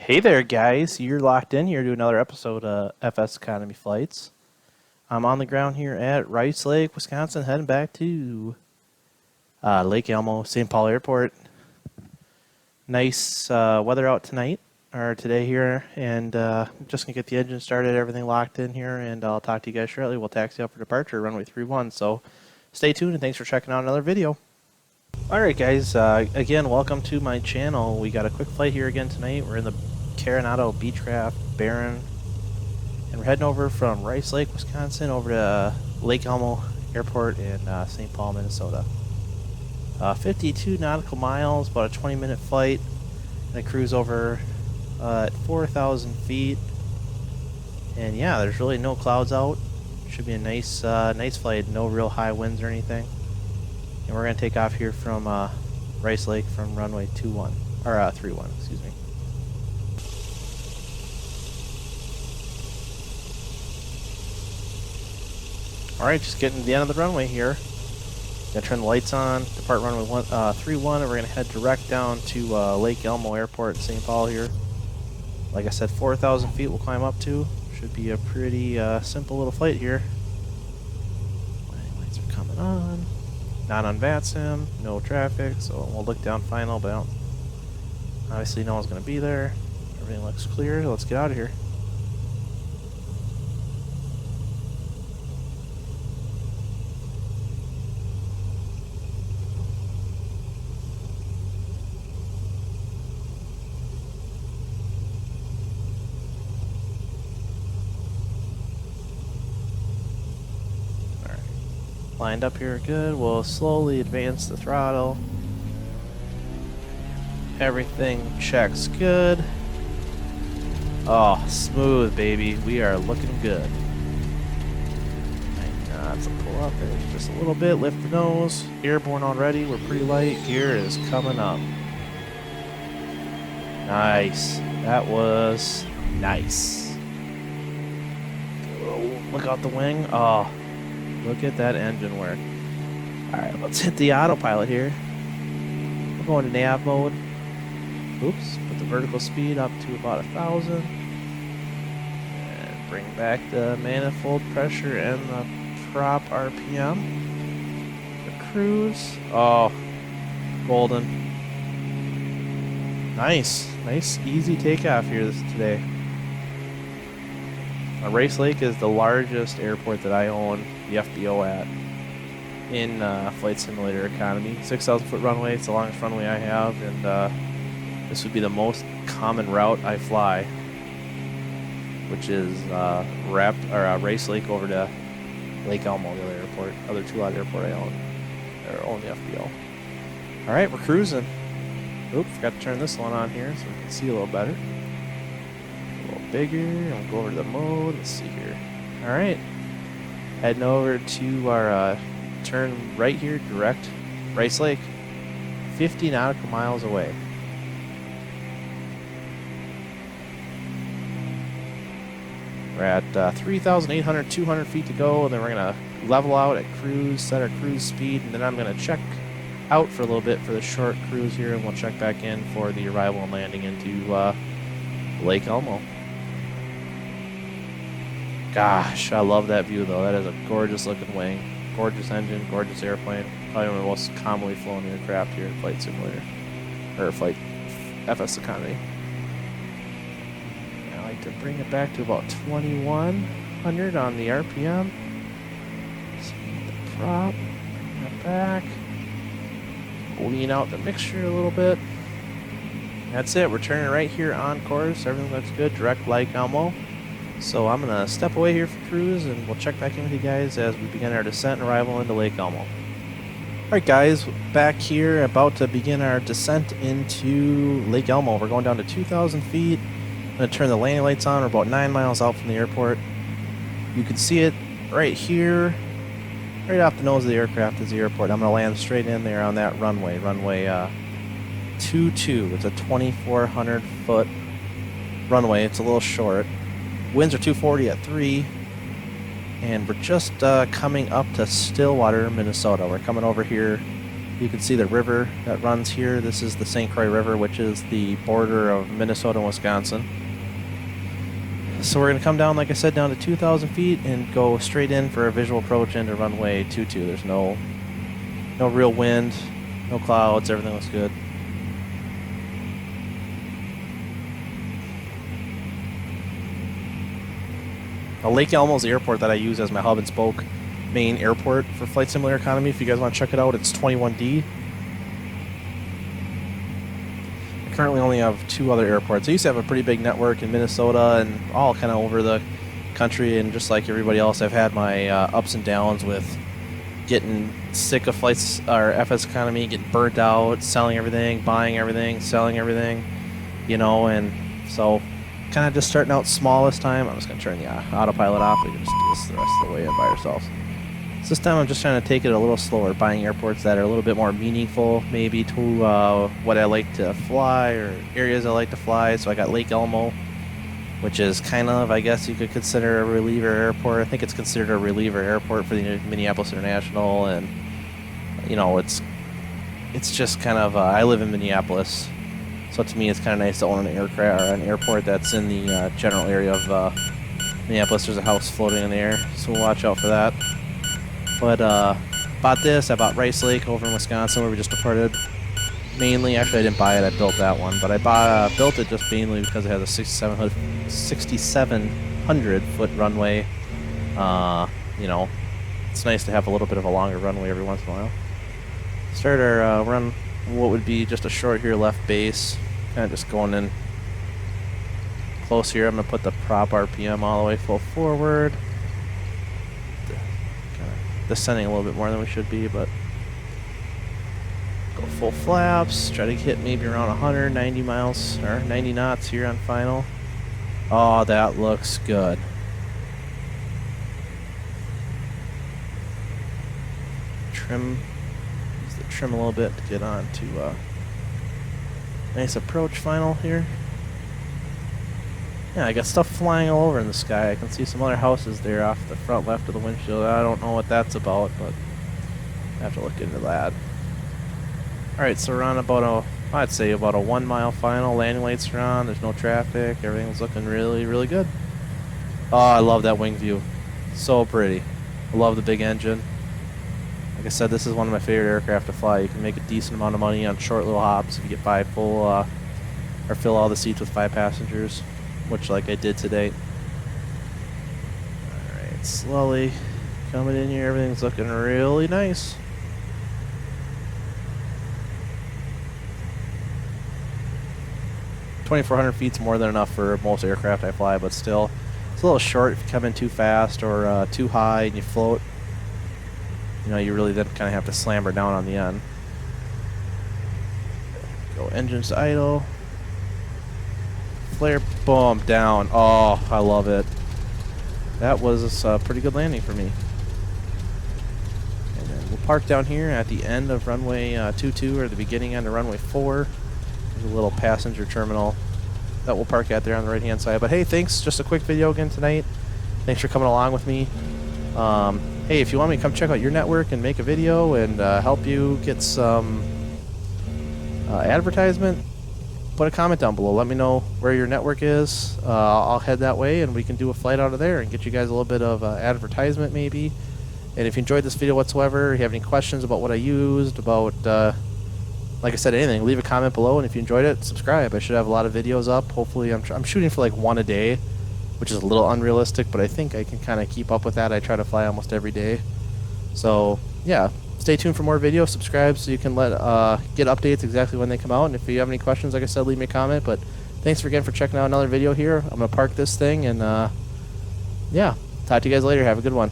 Hey there, guys. You're locked in here to another episode of FSEconomy Flights. I'm on the ground here at Rice Lake, Wisconsin, heading back to Lake Elmo, St. Paul Airport. Nice weather out tonight, or today here, and I'm just going to get the engine started, everything locked in here, and I'll talk to you guys shortly. We'll taxi up for departure, runway 31, so stay tuned, and thanks for checking out another video. Alright guys, again, welcome to my channel. We got a quick flight here again tonight. We're in the Carenado Baron, and we're heading over from Rice Lake, Wisconsin, over to Lake Elmo Airport in St. Paul, Minnesota. 52 nautical miles, about a 20-minute flight, and a cruise over at 4,000 feet. And yeah, there's really no clouds out. Should be a nice flight, no real high winds or anything. And we're going to take off here from Rice Lake from runway 31, excuse me. Alright, just getting to the end of the runway here. Gonna turn the lights on, depart runway 31, and we're gonna head direct down to Lake Elmo Airport in St. Paul here. Like I said, 4,000 feet we'll climb up to. Should be a pretty simple little flight here. Lights are coming on. Not on VATSIM, no traffic, so we'll look down final, but obviously no one's gonna be there. Everything looks clear, so let's get out of here. Lined up here good. We'll slowly advance the throttle. Everything checks good. Oh, smooth, baby. We are looking good. That's a pull up there just a little bit. Lift the nose. Airborne already. We're pretty light. Gear is coming up. Nice. That was nice. Oh, look out the wing. Oh. Look at that engine work. Alright, let's hit the autopilot here. We're going to nav mode. Oops, put the vertical speed up to about 1,000. And bring back the manifold pressure and the prop RPM. The cruise. Oh, golden. Nice, easy takeoff here today. Rice Lake is the largest airport that I own the FBO at in Flight Simulator Economy. 6,000 foot runway, it's the longest runway I have, and this would be the most common route I fly, which is Rice Lake over to Lake Elmo, the other two-lot airport I own the FBO. Alright, we're cruising. Oops, forgot to turn this one on here so we can see a little better. Bigger, and we'll go over to the mode. Let's see here. Alright, heading over to our turn right here, direct Rice Lake, 50 nautical miles away. We're at 3,200 feet to go, and then we're going to level out at cruise, set our cruise speed, and then I'm going to check out for a little bit for the short cruise here, and we'll check back in for the arrival and landing into Lake Elmo. Gosh, I love that view though. That is a gorgeous looking wing, gorgeous engine, gorgeous airplane. Probably one of the most commonly flown aircraft here in Flight Simulator, or Flight FSEconomy. I like to bring it back to about 2,100 on the RPM. Speed the prop, bring that back. Lean out the mixture a little bit. That's it. We're turning right here on course. Everything looks good. Direct Lake Elmo. So I'm going to step away here for cruise, and we'll check back in with you guys as we begin our descent and arrival into Lake Elmo. Alright guys, back here, about to begin our descent into Lake Elmo. We're going down to 2,000 feet. I'm going to turn the landing lights on. We're about 9 miles out from the airport. You can see it right here, right off the nose of the aircraft is the airport. I'm going to land straight in there on that runway 22. It's a 2,400 foot runway. It's a little short. Winds are 240 at 3, and we're just coming up to Stillwater, Minnesota. We're coming over here You can see the river that runs here. This is the St. Croix River, which is the border of Minnesota and Wisconsin. So we're going to come down, like I said, down to 2,000 feet and go straight in for a visual approach into runway 22. There's no real wind, no clouds, everything looks good. Lake Elmo Airport that I use as my hub and spoke main airport for Flight Simulator Economy. If you guys want to check it out, it's 21D. I currently only have 2 other airports. I used to have a pretty big network in Minnesota and all kind of over the country, and just like everybody else, I've had my ups and downs with getting sick of flights or FSEconomy, getting burnt out, selling everything, buying everything, selling everything, you know, and so kind of just starting out small this time. I'm just going to turn the autopilot off. We can just do this the rest of the way in by ourselves. So this time I'm just trying to take it a little slower, buying airports that are a little bit more meaningful maybe to what I like to fly or areas I like to fly. So I got Lake Elmo, which is kind of, I guess you could consider a reliever airport. I think it's considered a reliever airport for the Minneapolis International, and you know, it's just kind of I live in Minneapolis, so to me it's kind of nice to own an aircraft or an airport that's in the general area of Minneapolis. There's a house floating in the air, so we'll watch out for that. But bought this. I bought Rice Lake over in Wisconsin where we just departed. Mainly, actually I didn't buy it, I built that one, but I built it just mainly because it has a 6,700 foot runway. You know, it's nice to have a little bit of a longer runway every once in a while. Start our run, what would be just a short here left base, kind of just going in close here. I'm going to put the prop RPM all the way full forward. Kind of descending a little bit more than we should be, but go full flaps, try to hit maybe around 190 miles or 90 knots here on final. Oh, that looks good. Use the trim a little bit to get on to nice approach final here. Yeah, I got stuff flying all over in the sky. I can see some other houses there off the front left of the windshield. I don't know what that's about, but I have to look into that. Alright, so we're on about I'd say about a 1 mile final. Landing lights are on, there's no traffic, everything's looking really, really good. Oh, I love that wing view. So pretty. I love the big engine. Like I said, this is one of my favorite aircraft to fly. You can make a decent amount of money on short little hops if you get 5 full, or fill all the seats with 5 passengers, which like I did today. Alright, slowly coming in here, everything's looking really nice. $2,400 feet's more than enough for most aircraft I fly, but still, it's a little short if you come in too fast or too high and you float. You know, you really then kind of have to slam her down on the end. Go engines to idle. Flare, boom, down. Oh, I love it. That was a pretty good landing for me. And then we'll park down here at the end of runway 22 or the beginning end of runway 4. There's a little passenger terminal that we'll park at there on the right hand side. But hey, thanks. Just a quick video again tonight. Thanks for coming along with me. Hey, if you want me to come check out your network and make a video and help you get some advertisement, put a comment down below. Let me know where your network is. I'll head that way and we can do a flight out of there and get you guys a little bit of advertisement maybe. And if you enjoyed this video whatsoever, if you have any questions about what I used, about like I said, anything, leave a comment below. And if you enjoyed it, subscribe. I should have a lot of videos up. Hopefully, I'm shooting for like 1 a day, which is a little unrealistic, but I think I can kind of keep up with that. I try to fly almost every day. So yeah, stay tuned for more videos. Subscribe so you can get updates exactly when they come out. And if you have any questions, like I said, leave me a comment. But thanks again for checking out another video here. I'm gonna park this thing and yeah, talk to you guys later. Have a good one.